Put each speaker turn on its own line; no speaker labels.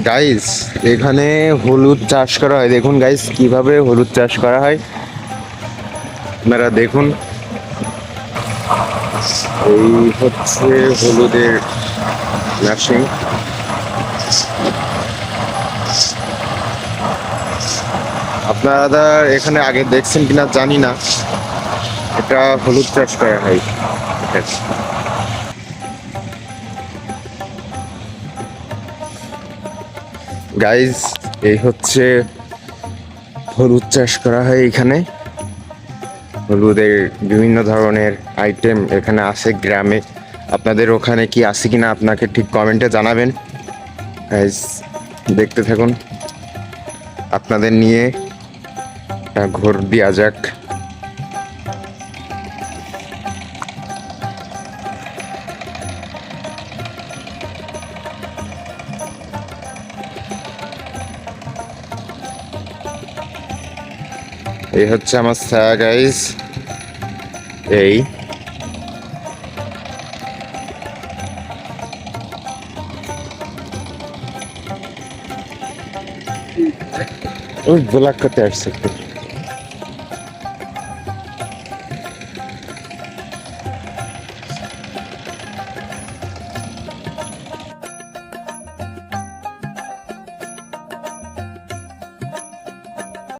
Guys, এখানে হলুদ চাষ করা হয়। দেখুন গাইস, কিভাবে হলুদ চাষ করা হয় আপনারা দেখুন। এই হচ্ছে হলুদের মেশিন। আপনারা এখানে আগে দেখছেন কিনা জানি না, এটা হলুদ চাষ করা হয়। গাইজ, এই হচ্ছে হলুদ চাষ করা হয় এখানে। হলুদের বিভিন্ন ধরনের আইটেম এখানে আছে গ্রামে। আপনাদের ওখানে কি আছে কিনা আপনাকে ঠিক কমেন্টে জানাবেন। গাইজ, দেখতে থাকুন, আপনাদের নিয়ে ঘোর দেওয়া যাক। এই হচ্ছে আমার ছায়া গাইজ। এই ওই ব্লক করতে আসছে।